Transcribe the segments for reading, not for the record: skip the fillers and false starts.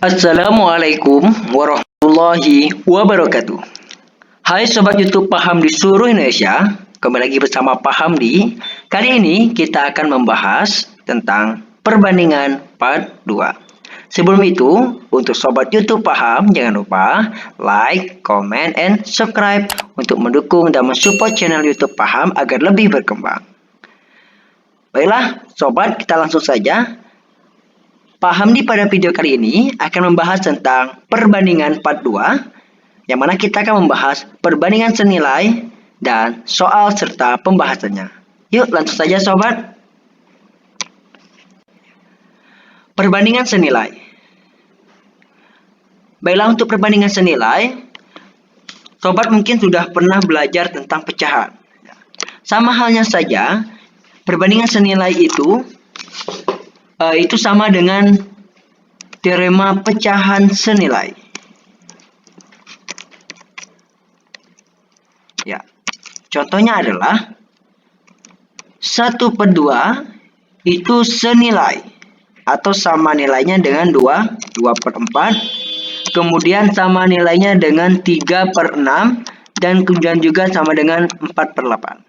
Assalamualaikum warahmatullahi wabarakatuh. Hai Sobat YouTube Paham di seluruh Indonesia, kembali lagi bersama Pak Hamdi. Kali ini kita akan membahas tentang perbandingan part 2. Sebelum itu, untuk Sobat YouTube Paham, jangan lupa like, comment, and subscribe untuk mendukung dan mensupport channel YouTube Paham agar lebih berkembang. Baiklah, Sobat, kita langsung saja. Pak Hamdi pada video kali ini akan membahas tentang perbandingan part 2, yang mana kita akan membahas perbandingan senilai dan soal serta pembahasannya. Yuk langsung saja Sobat. Perbandingan senilai. Baiklah, untuk perbandingan senilai, Sobat mungkin sudah pernah belajar tentang pecahan. Sama halnya saja, perbandingan senilai itu sama dengan teorema pecahan senilai. Ya, contohnya adalah 1/2 itu senilai atau sama nilainya dengan 2/4, kemudian sama nilainya dengan 3/6, dan kemudian juga sama dengan 4/8.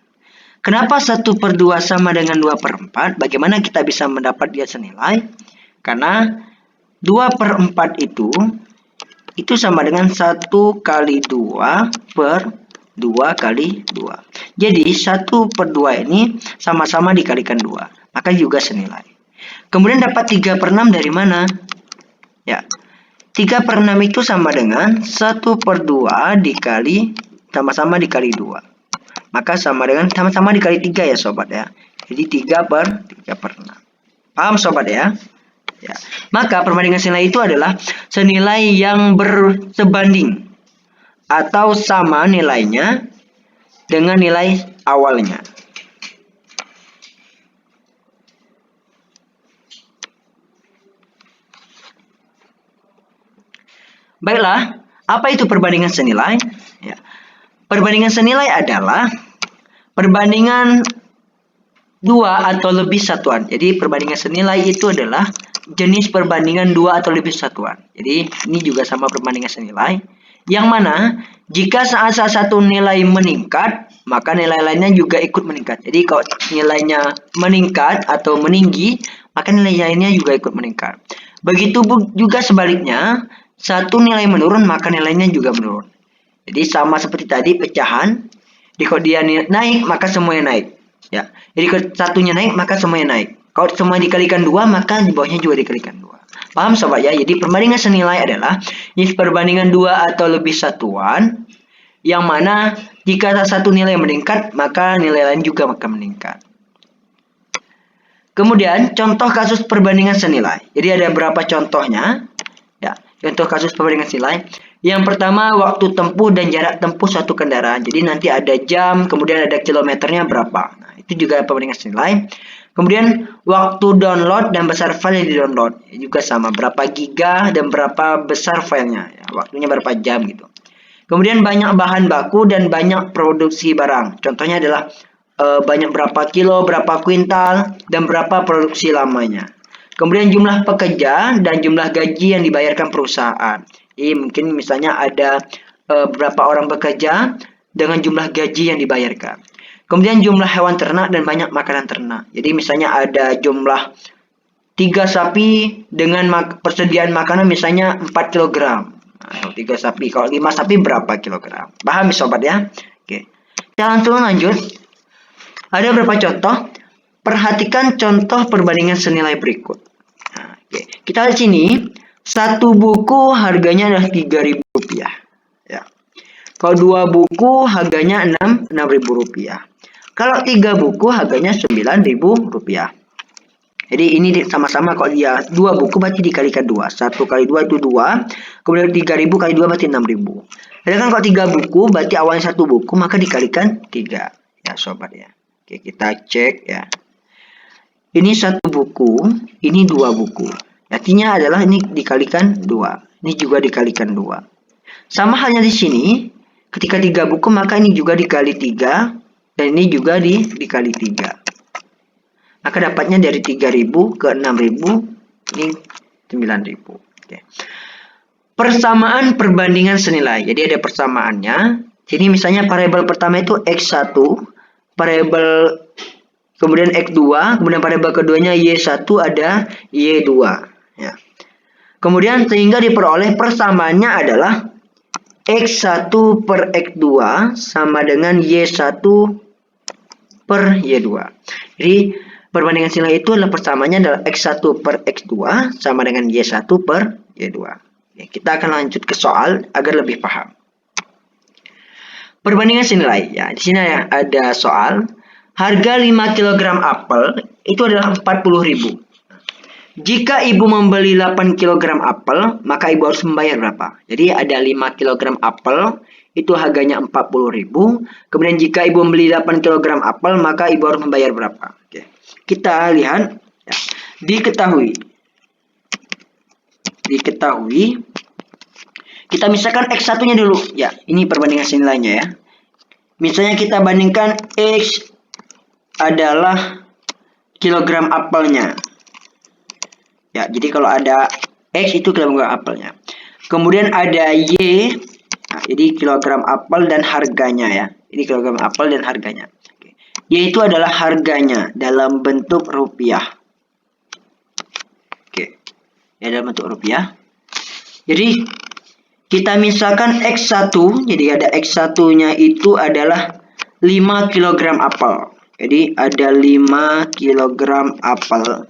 Kenapa 1/2 sama dengan 2/4? Bagaimana kita bisa mendapat dia senilai? Karena 2/4 itu sama dengan 1 kali 2 per 2 kali 2. Jadi 1/2 ini sama-sama dikalikan 2. Maka juga senilai. Kemudian dapat 3/6 dari mana? Ya, 3/6 itu sama dengan 1/2 dikali sama-sama dikali 2. Maka sama dengan sama-sama dikali 3 ya Sobat ya. Jadi 3/6. Paham Sobat ya? Ya. Maka perbandingan senilai itu adalah senilai yang bersebanding atau sama nilainya dengan nilai awalnya. Baiklah, apa itu perbandingan senilai? Ya. Perbandingan senilai adalah perbandingan dua atau lebih satuan. Jadi perbandingan senilai itu adalah jenis perbandingan dua atau lebih satuan. Jadi ini juga sama perbandingan senilai. Yang mana jika salah satu nilai meningkat, maka nilai lainnya juga ikut meningkat. Jadi kalau nilainya meningkat atau meninggi, maka nilai lainnya juga ikut meningkat. Begitu juga sebaliknya, satu nilai menurun, maka nilainya juga menurun. Jadi sama seperti tadi pecahan, kalau dia naik maka semuanya naik. Ya, jadi kalau satunya naik maka semuanya naik. Kalau semua dikalikan 2 maka di bawahnya juga dikalikan 2. Paham Sobat ya? Jadi perbandingan senilai adalah jenis perbandingan 2 atau lebih satuan, yang mana jika satu nilai meningkat maka nilai lain juga akan meningkat. Kemudian contoh kasus perbandingan senilai. Jadi ada beberapa contohnya. Ya, contoh kasus perbandingan senilai. Yang pertama, waktu tempuh dan jarak tempuh suatu kendaraan. Jadi nanti ada jam, kemudian ada kilometernya berapa. Nah, itu juga perbandingan senilai. Kemudian waktu download dan besar file yang di-download. Juga sama, berapa giga dan berapa besar filenya. Ya, waktunya berapa jam gitu. Kemudian banyak bahan baku dan banyak produksi barang. Contohnya adalah banyak berapa kilo, berapa kuintal, dan berapa produksi lamanya. Kemudian jumlah pekerja dan jumlah gaji yang dibayarkan perusahaan. Jadi mungkin misalnya ada berapa orang bekerja dengan jumlah gaji yang dibayarkan. Kemudian jumlah hewan ternak dan banyak makanan ternak. Jadi misalnya ada jumlah 3 sapi dengan persediaan makanan misalnya 4 kg. Nah, 3 sapi. Kalau 5 sapi berapa kilogram? Paham Sobat ya? Oke. Kita langsung lanjut. Ada beberapa contoh. Perhatikan contoh perbandingan senilai berikut. Nah, oke. Kita lihat sini, satu buku harganya adalah Rp3.000. Ya. Kalau 2 buku harganya Rp6.000. Kalau 3 buku harganya Rp9.000. Jadi ini sama-sama kalau dia 2 buku berarti dikalikan 2. 1 kali 2 itu 2. Kemudian 3.000 kali 2 berarti 6.000. Sedangkan kalau 3 buku berarti awalnya 1 buku maka dikalikan 3. Ya Sobat ya. Oke, kita cek ya. Ini 1 buku, ini 2 buku. Artinya adalah ini dikalikan 2. Ini juga dikalikan 2. Sama halnya di sini, ketika 3 buku maka ini juga dikali 3. Dan ini juga dikali 3. Maka dapatnya dari 3.000 ke 6.000, ini 9.000. Oke. persamaan perbandingan senilai. Jadi ada persamaannya. Jadi misalnya variabel pertama itu X1, variabel kemudian X2, kemudian variabel keduanya Y1 ada Y2. Ya. Kemudian sehingga diperoleh persamaannya adalah X1 per X2 sama dengan Y1 per Y2. Jadi perbandingan senilai itu adalah persamaannya adalah X1 per X2 sama dengan Y1 per Y2. Ya, kita akan lanjut ke soal agar lebih paham. Perbandingan senilai. Ya, di sini ada soal. Harga 5 kg apel itu adalah 40.000. Jika ibu membeli 8 kg apel, maka ibu harus membayar berapa? Jadi ada 5 kg apel, itu harganya 40.000. Kemudian jika ibu membeli 8 kg apel, maka ibu harus membayar berapa? Oke. Kita lihat. Ya. Diketahui. Kita misalkan X1-nya dulu. Ya, ini perbandingan senilainya ya. Misalnya kita bandingkan X adalah kilogram apelnya. Ya, jadi kalau ada X itu kilogram apelnya. Kemudian ada Y, nah, jadi kilogram apel dan harganya ya. Ini kilogram apel dan harganya. Oke. Y itu adalah harganya dalam bentuk rupiah. Oke, ya dalam bentuk rupiah. Jadi kita misalkan X1, jadi ada X1-nya itu adalah 5 kg apel. Jadi ada 5 kg apel.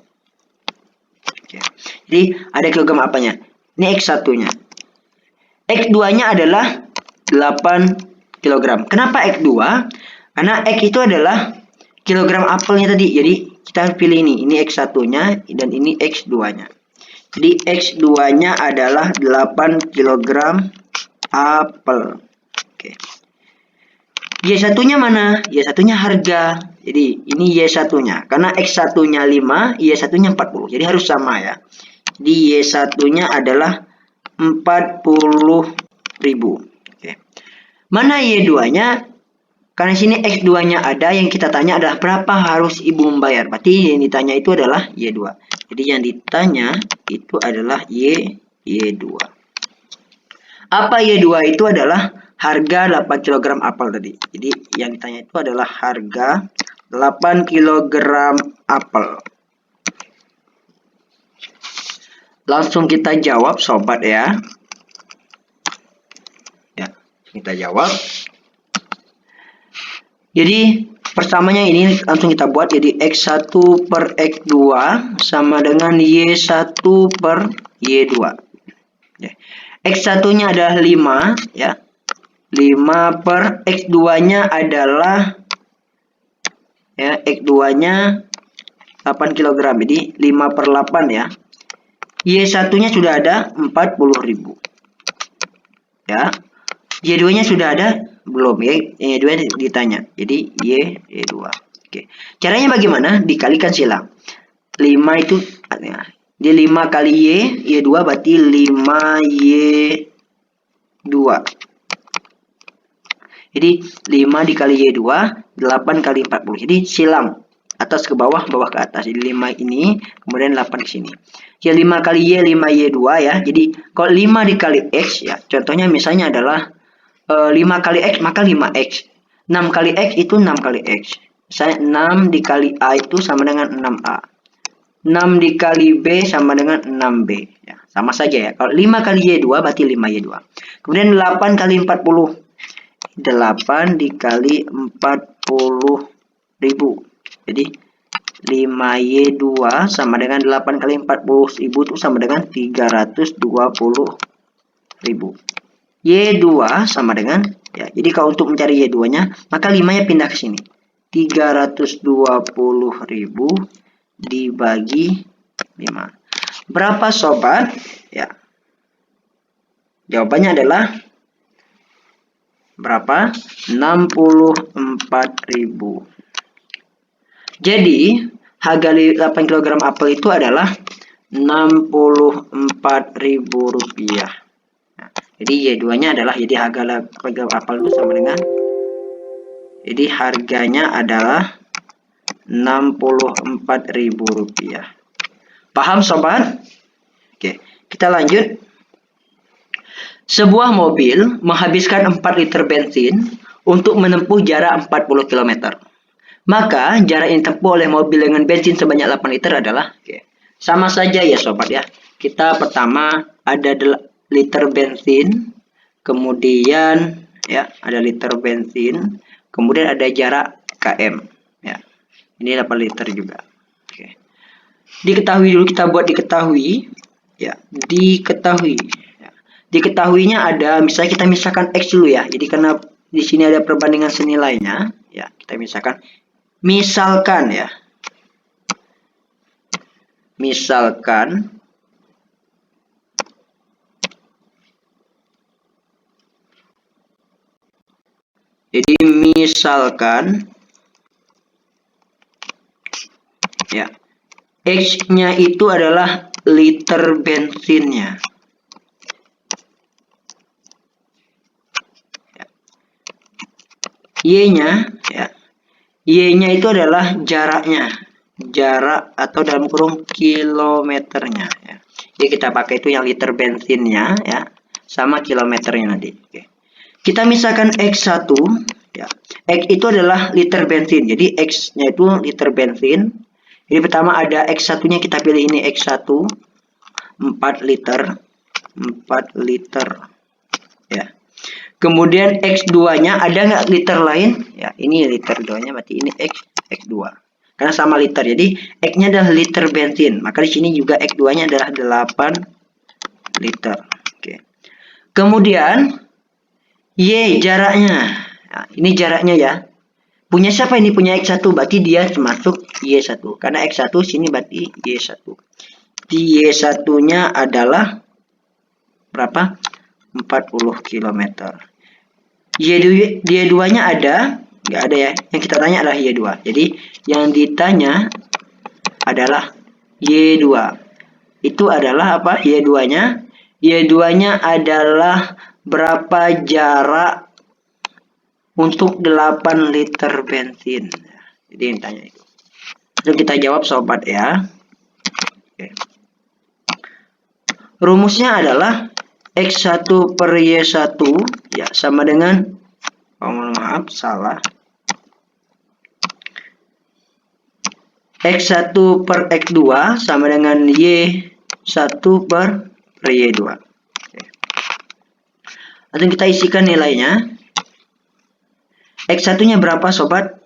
Oke. Jadi ada kilogram apelnya. Ini X1-nya. X2-nya adalah 8 kg. Kenapa X2? Karena X itu adalah kilogram apelnya tadi. Jadi kita pilih ini. Ini X1-nya dan ini X2-nya. Jadi X2-nya adalah 8 kg apel. Oke. Y1-nya mana? Y1-nya harga. Jadi ini Y1-nya. Karena X1-nya 5, Y1-nya 40. Jadi harus sama ya. Jadi Y1-nya adalah 40.000. Oke. Mana Y2-nya? Karena sini X2-nya ada, yang kita tanya adalah berapa harus ibu membayar. Berarti yang ditanya itu adalah Y2. Jadi yang ditanya itu adalah Y2. Apa Y2 itu adalah harga 8 kg apel tadi. Jadi yang ditanya itu adalah harga 8 kg apel. Langsung kita jawab sobat ya. Ya, kita jawab. Jadi persamanya ini langsung kita buat. Jadi X1 per X2 sama dengan Y1 per Y2. X1-nya adalah 5 ya. 5 per X2-nya adalah ya, X2-nya 8 kg. Jadi 5 per 8 ya. Y1-nya sudah ada 40.000. Ya. Y2-nya sudah ada belum ya, Y2 ditanya. Jadi Y2. Oke. Caranya bagaimana? Dikalikan silang. 5 itu ya. Jadi 5 kali Y2 berarti 5Y2. Jadi 5 dikali Y2 8 kali 40. Jadi silang atas ke bawah, bawah ke atas. Jadi 5 ini kemudian 8 ke sini. Jadi 5 kali Y 5Y2 ya. Jadi kalau 5 dikali X ya. Contohnya misalnya adalah 5 kali X maka 5X. 6 kali X itu 6 kali X. Misalnya 6 dikali A itu sama dengan 6A. 6 dikali B sama dengan 6B. Ya, sama saja ya. Kalau 5 kali Y2 berarti 5Y2. Kemudian 8 kali 40. 8 dikali 40.000. Jadi 5Y2 sama dengan 8 kali 40.000 itu sama dengan 320.000. Y2 sama dengan ya. Jadi kalau untuk mencari Y2-nya, maka 5-nya pindah ke sini. 320.000 dibagi 5. Berapa sobat? Ya. Jawabannya adalah berapa? 64.000. Jadi, harga 8 kg apel itu adalah Rp64.000. Nah, jadi Y2-nya adalah, jadi harga 8 kg apel itu sama dengan, jadi harganya adalah Rp64.000. Paham sobat? Oke, kita lanjut. Sebuah mobil menghabiskan 4 liter bensin untuk menempuh jarak 40 km. Maka jarak yang ditempuh oleh mobil dengan bensin sebanyak 8 liter adalah sama saja ya sobat ya. Kita pertama ada liter bensin, kemudian ya ada liter bensin, kemudian ada jarak km ya. Ini 8 liter juga. Oke. Diketahui dulu, kita buat diketahui ya, diketahui. Diketahuinya ada, misalnya kita misalkan X dulu ya. Jadi karena di sini ada perbandingan senilainya, ya kita misalkan ya. Misalkan jadi misalkan ya X-nya itu adalah liter bensinnya. Y-nya ya. Y-nya itu adalah jaraknya. Jarak atau dalam kurung kilometernya ya. Jadi kita pakai itu yang liter bensinnya ya sama kilometernya nanti. Oke. Kita misalkan X1 ya. X itu adalah liter bensin. Jadi X-nya itu liter bensin. Jadi pertama ada X1-nya, kita pilih ini X1 4 liter. 4 liter ya. Kemudian X2-nya ada nggak liter lain? Ya, ini liter 2-nya, berarti ini X2. Karena sama liter. Jadi X-nya adalah liter bensin. Maka di sini juga X2-nya adalah 8 liter. Oke. Kemudian Y jaraknya. Nah, ini jaraknya ya. Punya siapa ini? Punya X1, berarti dia termasuk Y1. Karena X1 sini berarti Y1. Di Y1-nya adalah berapa? 40 km. Y2-nya ada? Nggak ada ya. Yang kita tanya adalah Y2. Jadi yang ditanya adalah Y2. Itu adalah apa? Y2-nya. Y2-nya adalah berapa jarak untuk 8 liter bensin. Jadi yang tanya itu. Lalu kita jawab sobat ya. Oke. Rumusnya adalah X1 per Y1 ya sama dengan, maaf salah, X1 per X2 sama dengan Y1 per Y2. Oke. Lalu kita isikan nilainya. X1-nya berapa sobat?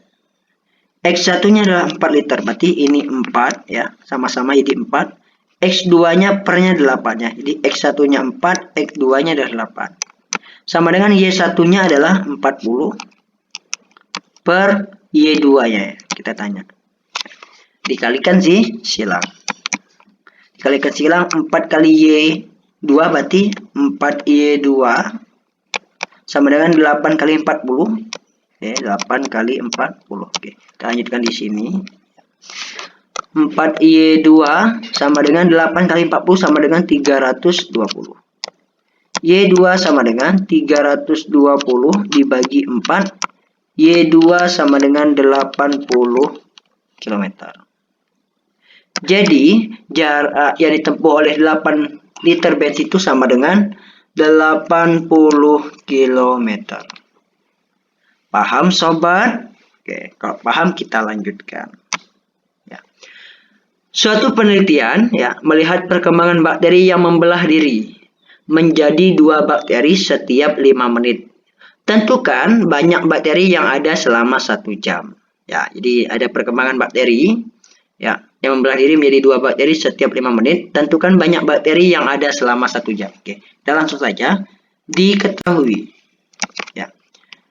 X1-nya adalah 4 liter, berarti ini 4 ya, sama-sama jadi 4. X2-nya pernya 8 ya. Jadi X1-nya 4, X2-nya adalah 8. Sama dengan Y1-nya adalah 40 per Y2-nya ya. Kita tanya. Dikalikan silang. Dikalikan silang 4 kali Y2 berarti 4Y2 sama dengan 8 kali 40. Oke, 8 kali 40. Oke, kita lanjutkan di sini. 4Y2 sama dengan 8 kali 40 sama dengan 320. Y2 sama dengan 320 dibagi 4. Y2 sama dengan 80 km. Jadi, jarak yang ditempuh oleh 8 liter bensin itu sama dengan 80 km. Paham sobat? Oke, kalau paham kita lanjutkan. Ya. Suatu penelitian ya melihat perkembangan bakteri yang membelah diri menjadi 2 bakteri setiap 5 menit. Tentukan banyak bakteri yang ada selama 1 jam. Ya, jadi ada perkembangan bakteri ya yang membelah diri menjadi 2 bakteri setiap 5 menit. Tentukan banyak bakteri yang ada selama 1 jam. Oke, kita langsung saja. Diketahui. Ya.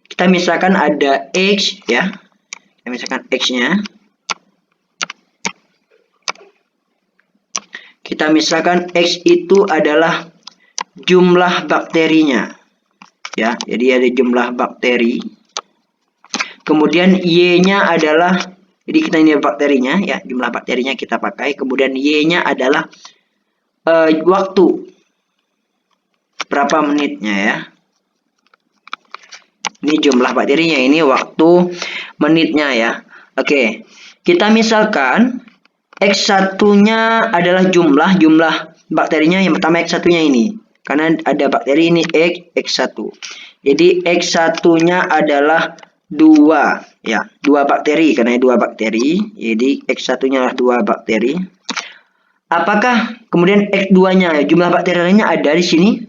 Kita misalkan ada X ya. Kita misalkan X-nya. Kita misalkan X itu adalah jumlah bakterinya. Ya, jadi ada jumlah bakteri. Kemudian Y-nya adalah, jadi kita ini bakterinya ya, jumlah bakterinya kita pakai. Kemudian Y-nya adalah waktu. Berapa menitnya ya. Ini jumlah bakterinya, ini waktu menitnya ya. Oke, kita misalkan X1-nya adalah jumlah bakterinya, yang pertama X1-nya ini. karena ada bakteri ini X1. Jadi X1-nya adalah 2 ya, 2 bakteri karena 2 bakteri. Jadi X1-nya adalah 2 bakteri. Apakah kemudian X2-nya jumlah bakteri lainnya ada di sini?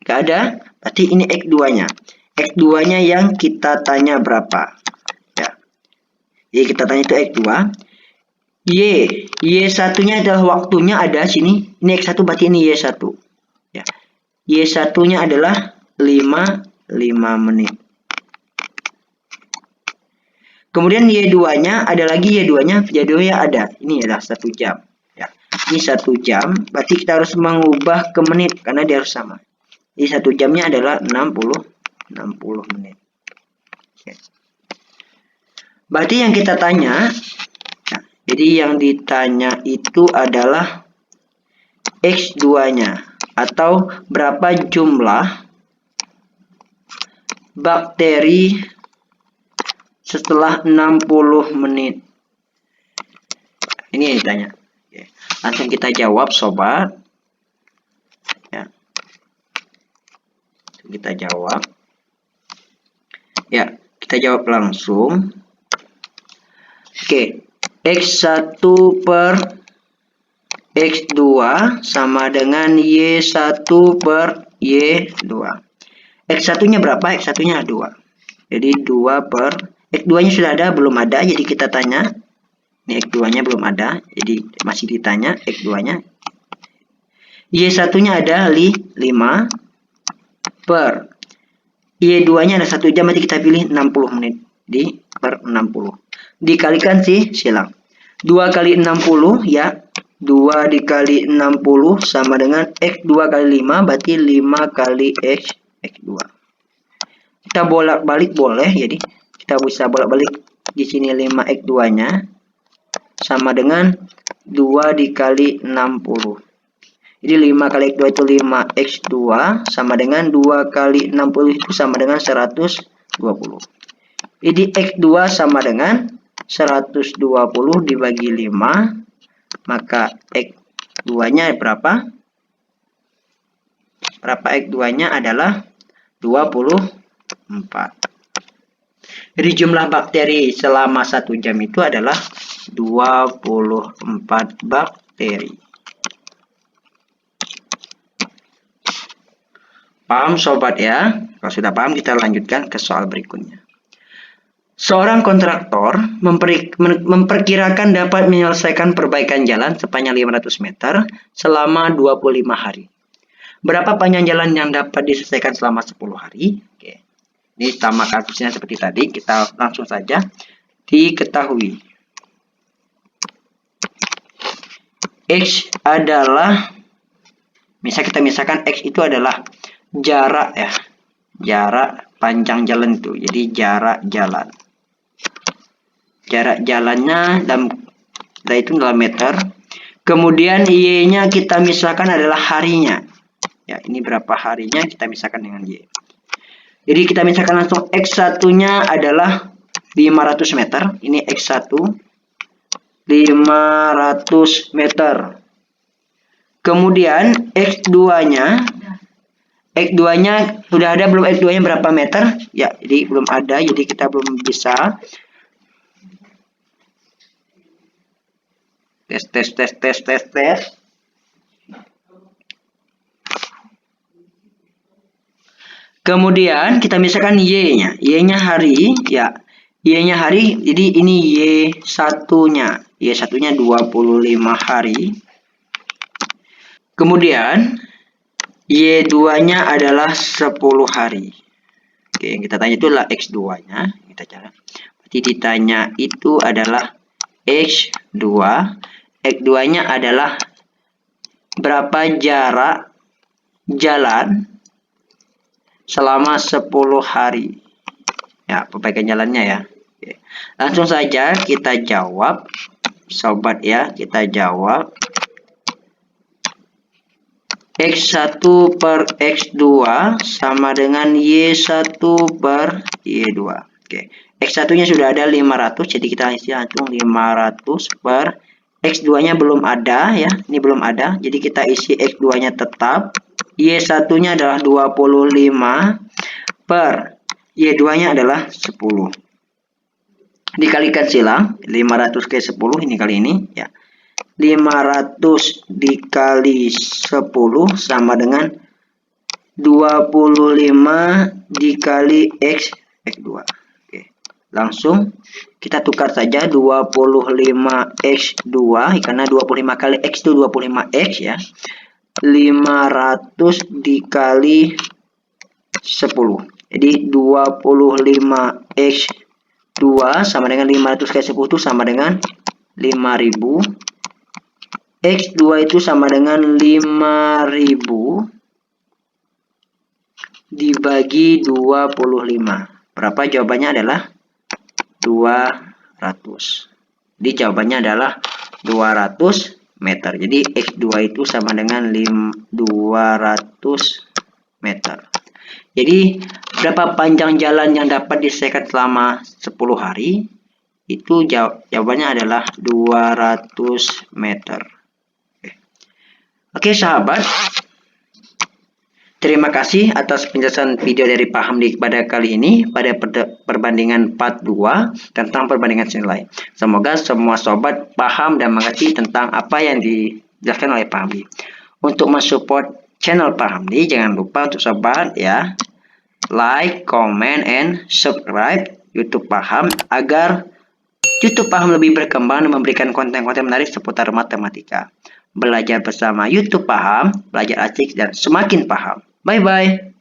Enggak ada. Berarti ini X2-nya. X2-nya yang kita tanya berapa? Ya. Jadi kita tanya itu X2. Y1-nya adalah waktunya ada sini. Ini X1 berarti ini Y1. Ya. Y1-nya adalah 5 menit. Kemudian Y2-nya ada lagi Y2-nya ada. Ini adalah 1 jam. Ya. Ini 1 jam, berarti kita harus mengubah ke menit karena dia harus sama. Jadi 1 jamnya adalah 60 menit. Oke. Berarti yang kita tanya, nah, jadi yang ditanya itu adalah X2-nya atau berapa jumlah bakteri setelah 60 menit. Ini yang ditanya. Oke. Langsung kita jawab sobat. Ya. Kita jawab. Ya, kita jawab langsung. Oke. X1 per X2 sama dengan Y1 per Y2. X1-nya berapa? X1-nya 2. Jadi 2 per X2-nya sudah ada, belum ada, jadi kita tanya. Ini X2-nya belum ada, jadi masih ditanya X2-nya. Y1-nya ada 5 per Y2-nya ada 1 jam, nanti kita pilih 60 menit. Di per 60. Dikalikan silang. 2 kali 60 ya. 2 dikali 60 sama dengan X2 kali 5, berarti 5 kali X2. Kita bolak-balik boleh, jadi kita bisa bolak-balik di sini 5x2-nya sama dengan 2 dikali 60. Jadi 5 kali x2 itu 5x2 sama dengan 2 kali 60 itu sama dengan 120. Jadi x2 sama dengan 120 dibagi 5, maka x2-nya berapa? X2-nya adalah 24. Jadi jumlah bakteri selama 1 jam itu adalah 24 bakteri. Paham sobat ya? Kalau sudah paham, kita lanjutkan ke soal berikutnya. Seorang kontraktor memperkirakan dapat menyelesaikan perbaikan jalan sepanjang 500 meter selama 25 hari. Berapa panjang jalan yang dapat diselesaikan selama 10 hari? Oke. Ini sama kasusnya seperti tadi, kita langsung saja diketahui. X adalah, kita misalkan X itu adalah jarak ya, jarak panjang jalan itu, jadi jarak jalan. Jarak jalannya dalam meter. Kemudian Y-nya kita misalkan adalah harinya. Ya, ini berapa harinya kita misalkan dengan Y. Jadi kita misalkan langsung X1-nya adalah 500 meter. Ini X1 500 meter. Kemudian X2-nya sudah ada belum? X2-nya berapa meter? Ya, jadi belum ada, jadi kita belum bisa. Tes. Kemudian kita misalkan Y-nya. Y-nya hari, ya. Y-nya hari, jadi ini Y1-nya. Y1-nya 25 hari. Kemudian Y2-nya adalah 10 hari. Oke, yang kita tanya itu adalah X2-nya. Kita cari. Berarti ditanya itu adalah X2. X2-nya adalah berapa jarak jalan selama 10 hari. Ya, perbaikan jalannya ya. Oke. Langsung saja kita jawab sobat ya, kita jawab. X1 per X2 sama dengan Y1 per Y2. Oke. X1-nya sudah ada 500, jadi kita isi langsung 500 per X2-nya belum ada ya. Ini belum ada, jadi kita isi X2-nya tetap Y1-nya adalah 25 per Y2-nya adalah 10. Dikalikan silang, 500 ke 10 ini kali ini ya. 500 dikali 10 sama dengan 25 dikali X2. Oke. Langsung kita tukar saja 25X2 karena 25 kali X itu 25X ya. 500 dikali 10. Jadi 25X2 sama dengan 500 kali 10 itu sama dengan 5000. X2 itu sama dengan 5000 dibagi 25. Berapa? Jawabannya adalah 200. Jadi jawabannya adalah 200 meter. Jadi X2 itu sama dengan 200 meter. Jadi berapa panjang jalan yang dapat diselesaikan selama 10 hari? Itu jawabannya adalah 200 meter. Oke sahabat, terima kasih atas penjelasan video dari Pak Hamdi pada kali ini pada perbandingan part 2 tentang perbandingan senilai. Semoga semua sobat paham dan mengerti tentang apa yang dijelaskan oleh Pak Hamdi. Untuk mensupport channel Pak Hamdi, jangan lupa untuk sobat ya, like, comment, and subscribe YouTube Paham agar YouTube Paham lebih berkembang dan memberikan konten-konten menarik seputar matematika. Belajar bersama YouTube Paham, belajar asik dan semakin paham. Bye-bye.